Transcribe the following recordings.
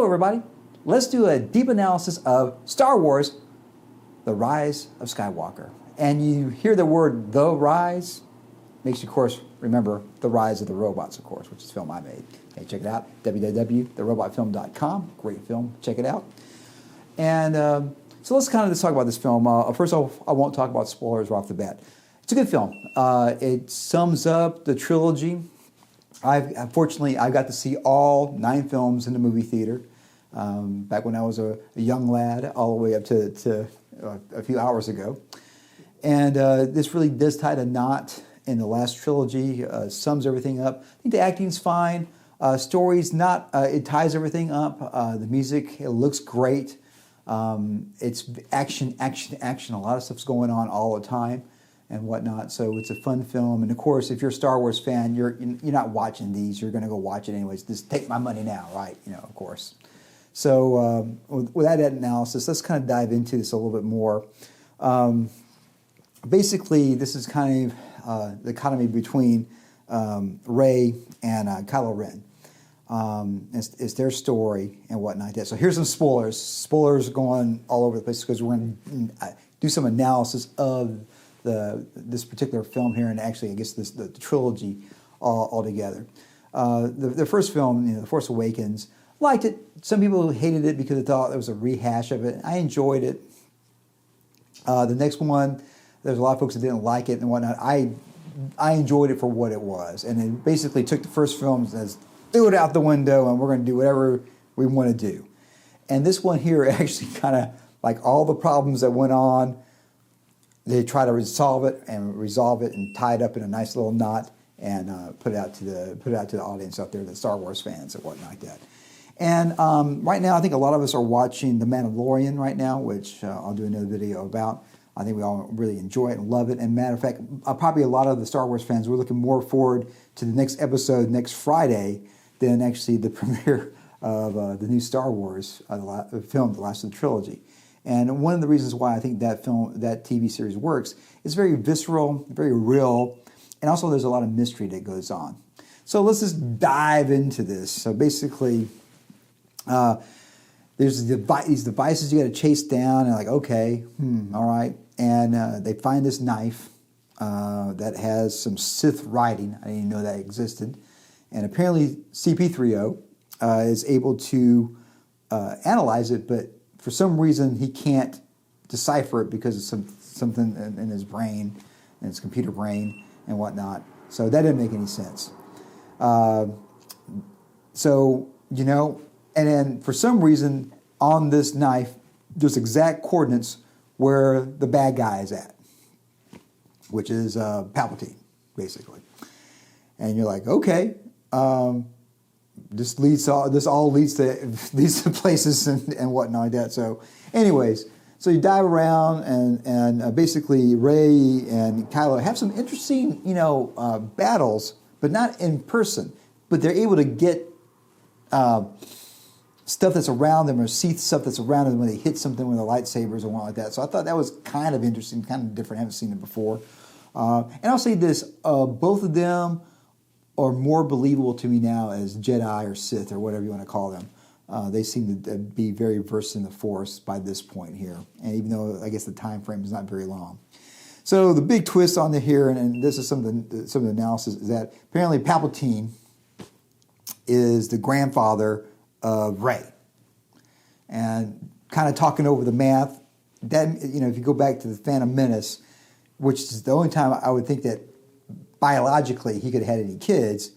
Hello everybody, let's do a deep analysis of Star Wars, The Rise of Skywalker. And you hear the word The Rise, makes you of course remember The Rise of the Robots, of course, which is a film I made. Hey, check it out, www.therobotfilm.com, great film, check it out. And so let's kind of just talk about this film. First off, I won't talk about spoilers right off the bat. It's a good film. It sums up the trilogy. Unfortunately, I got to see all 9 films in the movie theater back when I was a young lad, all the way up to a few hours ago. And this really does tie a knot in the last trilogy, sums everything up. I think the acting's fine. Story's not, it ties everything up. The music, it looks great. It's action, action, action. A lot of stuff's going on all the time and whatnot. So it's a fun film. And of course, if you're a Star Wars fan, you're not watching these. You're going to go watch it anyways. Just take my money now, right? You know, of course. So with that analysis, let's kind of dive into this a little bit more. Basically, this is kind of the economy between Rey and Kylo Ren. It's their story and whatnot. So here's some spoilers. Spoilers going all over the place because we're going to do some analysis of this particular film here, and actually, I guess the trilogy all together. The first film, The Force Awakens, liked it. Some people hated it because they thought it was a rehash of it. I enjoyed it. The next one, there's a lot of folks that didn't like it and whatnot. I enjoyed it for what it was, and it basically took the first film as threw it out the window, and we're going to do whatever we want to do. And this one here actually kind of, like all the problems that went on, they try to resolve it and tie it up in a nice little knot and put it out to the audience out there, the Star Wars fans and whatnot like that. And right now, I think a lot of us are watching The Mandalorian right now, which I'll do another video about. I think we all really enjoy it and love it. And matter of fact, probably a lot of the Star Wars fans, we're looking more forward to the next episode next Friday than actually the premiere of the new Star Wars film, the last of the trilogy. And one of the reasons why I think that TV series works is very visceral, very real, and also there's a lot of mystery that goes on. So let's just dive into this. So basically, there's these devices you got to chase down, and like, okay, all right. And they find this knife that has some Sith writing. I didn't even know that existed. And apparently CP3O is able to analyze it, but for some reason he can't decipher it because of something in his brain, in his computer brain and whatnot. So that didn't make any sense. And then for some reason on this knife, there's exact coordinates where the bad guy is at, which is Palpatine, basically. And you're like, okay, this all leads to places and whatnot like that. So anyways, so you dive around and basically Rey and Kylo have some interesting, battles, but not in person. But they're able to get stuff that's around them or see stuff that's around them when they hit something with their lightsabers and whatnot like that. So I thought that was kind of interesting, kind of different. I haven't seen it before. And I'll say this, both of them are more believable to me now as Jedi or Sith or whatever you want to call them. They seem to be very versed in the Force by this point here, and even though I guess the time frame is not very long. So the big twist on here, and this is some of the analysis, is that apparently Palpatine is the grandfather of Rey, and kind of talking over the math. That if you go back to the Phantom Menace, which is the only time I would think that biologically he could have had any kids,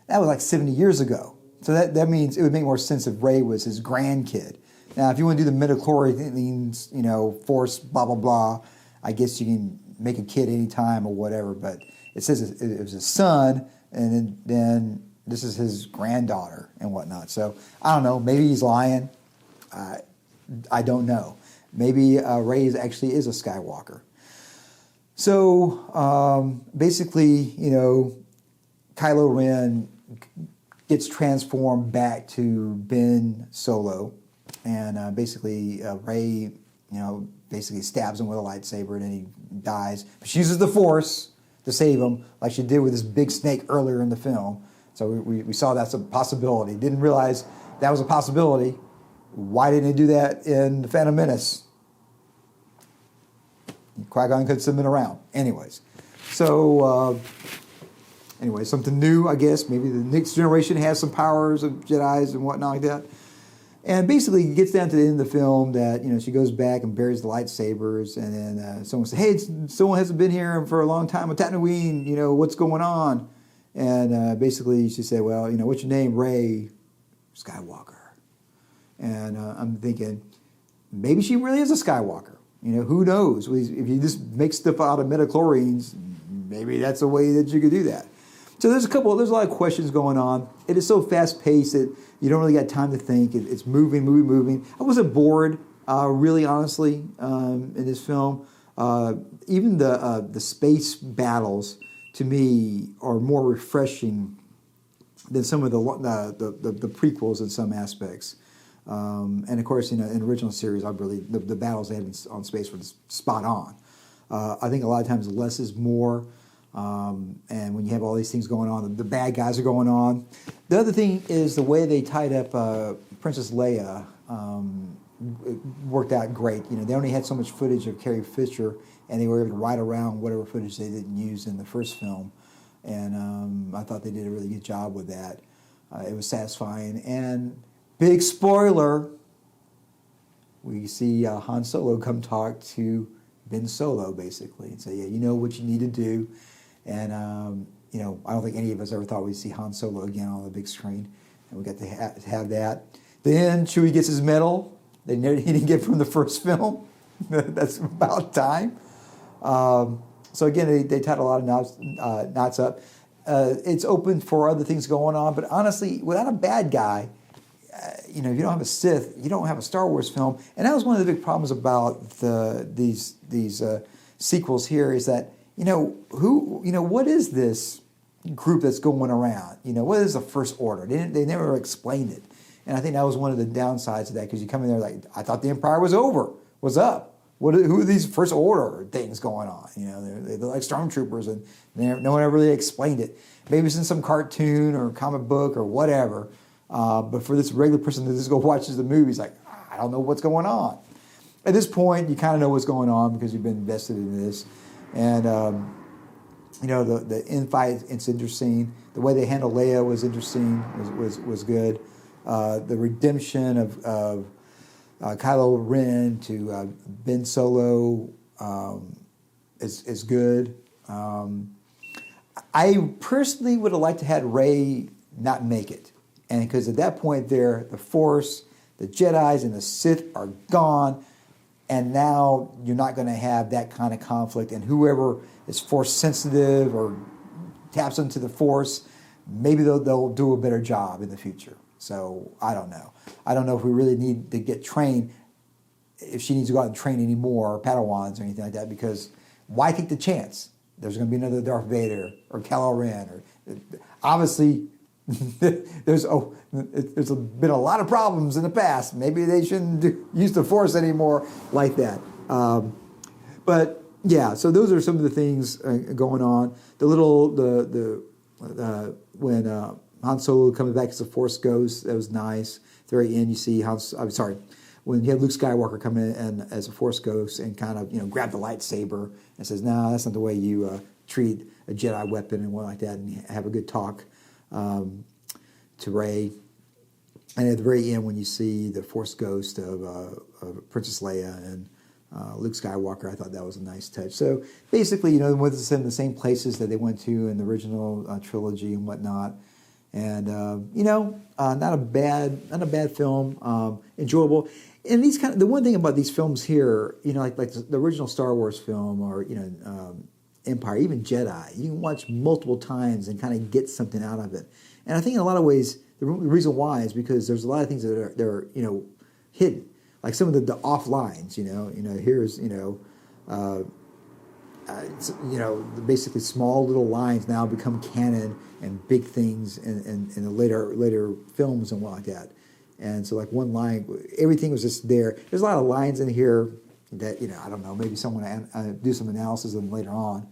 that was like 70 years ago. So that means it would make more sense if Rey was his grandkid. Now, if you want to do the midichlorians, Force, blah, blah, blah, I guess you can make a kid anytime or whatever, but it says it was his son, and then this is his granddaughter and whatnot. So I don't know, maybe he's lying. I don't know. Maybe Rey actually is a Skywalker. So basically, Kylo Ren gets transformed back to Ben Solo, and basically Rey, basically stabs him with a lightsaber, and then he dies. But she uses the Force to save him, like she did with this big snake earlier in the film. So we saw that's a possibility. Didn't realize that was a possibility Why didn't they do that in The Phantom Menace? Qui-Gon could have been around. Anyways. So, something new, I guess. Maybe the next generation has some powers of Jedis and whatnot like that. And basically, it gets down to the end of the film that, she goes back and buries the lightsabers, and then someone says, hey, someone hasn't been here for a long time on Tatooine, what's going on? And basically, she said, well, what's your name? Rey Skywalker. And I'm thinking, maybe she really is a Skywalker. Who knows? If you just make stuff out of midichlorians, maybe that's a way that you could do that. So there's a lot of questions going on. It is so fast-paced that you don't really got time to think. It's moving. I wasn't bored, really, honestly, in this film. Even the space battles, to me, are more refreshing than some of the prequels in some aspects. And of course, in the original series, the battles they had on space were spot on. I think a lot of times less is more. And when you have all these things going on, the bad guys are going on. The other thing is the way they tied up Princess Leia worked out great. They only had so much footage of Carrie Fisher, and they were able to ride around whatever footage they didn't use in the first film. And I thought they did a really good job with that. It was satisfying. And big spoiler, we see Han Solo come talk to Ben Solo, basically, and say, yeah, you know what you need to do. And, I don't think any of us ever thought we'd see Han Solo again on the big screen. And we got to have that. Then Chewie gets his medal. He didn't get from the first film. That's about time. So again, they tied a lot of knots up. It's open for other things going on. But honestly, without a bad guy, if you don't have a Sith, you don't have a Star Wars film. And that was one of the big problems about these sequels here is that, what is this group that's going around? What is the First Order? They never explained it. And I think that was one of the downsides of that, because you come in there like, I thought the Empire was over. What's up? Who are these First Order things going on? They're like stormtroopers, and no one ever really explained it. Maybe it's in some cartoon or comic book or whatever. But for this regular person that just go watches the movies, like, I don't know what's going on. At this point, you kind of know what's going on because you've been invested in this. And, the infight, it's interesting. The way they handle Leia was interesting, was good. The redemption of Kylo Ren to Ben Solo is good. I personally would have liked to have Rey not make it. And because at that point there, the Force, the Jedis, and the Sith are gone. And now you're not going to have that kind of conflict. And whoever is Force sensitive or taps into the Force, maybe they'll do a better job in the future. So I don't know. I don't know if we really need to get trained, if she needs to go out and train any more Padawans or anything like that, because why take the chance? There's going to be another Darth Vader or Kylo Ren. Obviously, there's been a lot of problems in the past. Maybe they shouldn't use the Force anymore like that. But yeah, so those are some of the things going on. When Han Solo comes back as a Force ghost, that was nice. At the very end, you see when you have Luke Skywalker come in and as a Force ghost and kind of grab the lightsaber and says, "No, that's not the way you treat a Jedi weapon," and one like that, and have a good talk to Rey. And at the very end, when you see the Force ghost of Princess Leia and Luke Skywalker, I thought that was a nice touch. So basically, they went to the same places that they went to in the original trilogy and whatnot. And not a bad film, enjoyable. And the one thing about these films here, like the original Star Wars film or Empire, even Jedi, you can watch multiple times and kind of get something out of it. And I think in a lot of ways, the reason why is because there's a lot of things that are hidden, like some of the off lines. Here's basically small little lines now become canon and big things in the later films and what like that. And so like one line, everything was just there. There's a lot of lines in here that I don't know. Maybe someone do some analysis of them later on.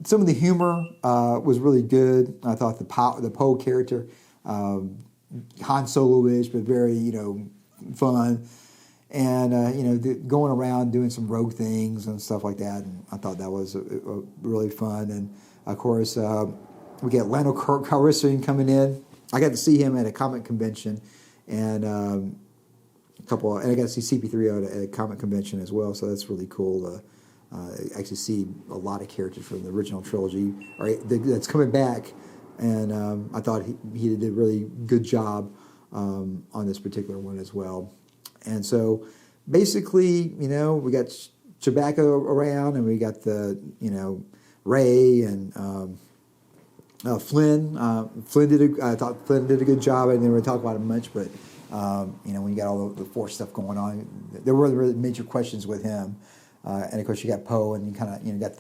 Some of the humor was really good. I thought the Poe character, Han Solo-ish, but very fun. And, going around doing some rogue things and stuff like that. And I thought that was really fun. And, of course, we got Lando Calrissian coming in. I got to see him at a comic convention. And and I got to see CP3 at a comic convention as well. So that's really cool to actually see a lot of characters from the original trilogy that's coming back. And I thought he did a really good job on this particular one as well. And so, basically, we got Chewbacca around, and we got the, Rey and Flynn. I thought Flynn did a good job. I didn't really talk about it much, but when you got all the Force stuff going on, there were really major questions with him. And of course, you got Poe, and you kind of got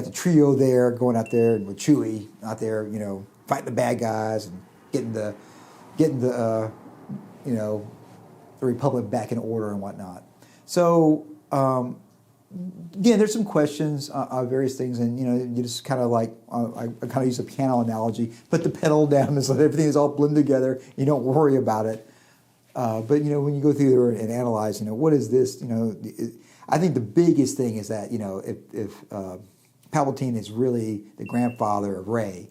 the trio there going out there, and with Chewie out there, fighting the bad guys and getting the the Republic back in order and whatnot. So, again, there's some questions on various things, and you just kind of like I kind of use a piano analogy: put the pedal down and so everything is all blended together. You don't worry about it. But when you go through there and analyze, what is this? I think the biggest thing is that if Palpatine is really the grandfather of Rey,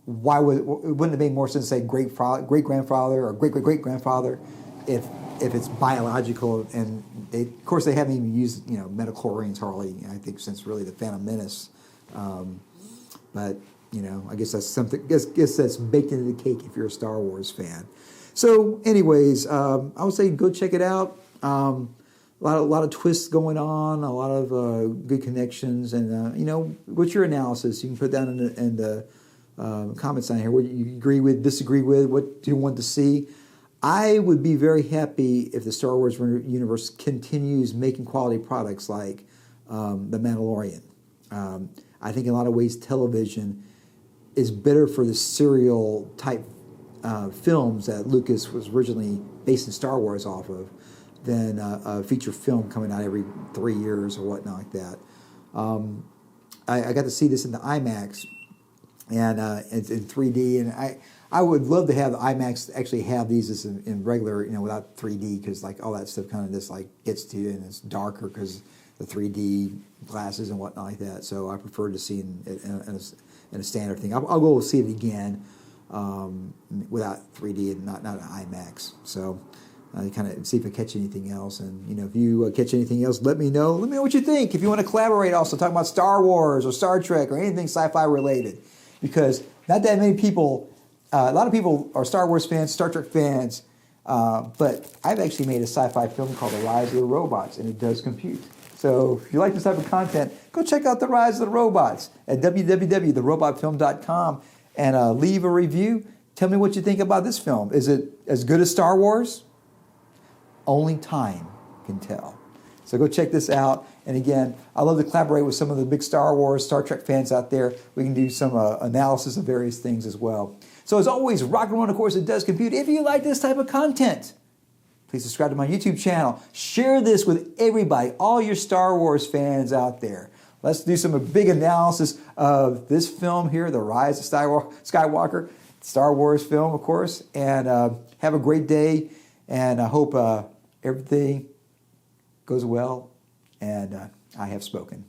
wouldn't it make more sense to say great grandfather or great great grandfather if it's biological? And of course they haven't even used metachlorians hardly, I think, since really the Phantom Menace. But I guess that's something. Guess that's baked into the cake if you're a Star Wars fan. So, anyways, I would say go check it out. A lot of twists going on, a lot of good connections, and what's your analysis? You can put down in the comments down here what you agree with, disagree with, what do you want to see. I would be very happy if the Star Wars universe continues making quality products like The Mandalorian. I think in a lot of ways television is better for the serial type films that Lucas was originally basing Star Wars off of than a feature film coming out every 3 years or whatnot like that. I got to see this in the IMAX and it's in 3D, and I would love to have the IMAX actually have these in regular, without 3D, because like all that stuff kind of just like gets to you and it's darker because the 3D glasses and whatnot like that. So I prefer to see in a standard thing. I'll go see it again without 3D and not an IMAX. So kind of see if I catch anything else. And if you catch anything else, let me know. Let me know what you think. If you want to collaborate, also talk about Star Wars or Star Trek or anything sci-fi related, because not that many people. A lot of people are Star Wars fans, Star Trek fans, but I've actually made a sci-fi film called The Rise of the Robots, and it does compute. So if you like this type of content, go check out The Rise of the Robots at www.therobotfilm.com and leave a review. Tell me what you think about this film. Is it as good as Star Wars? Only time can tell. So go check this out. And again, I love to collaborate with some of the big Star Wars, Star Trek fans out there. We can do some analysis of various things as well. So as always, rock and roll, of course, it does compute. If you like this type of content, please subscribe to my YouTube channel. Share this with everybody, all your Star Wars fans out there. Let's do some big analysis of this film here, The Rise of Skywalker, Star Wars film, of course. And have a great day. And I hope everything goes well. And I have spoken.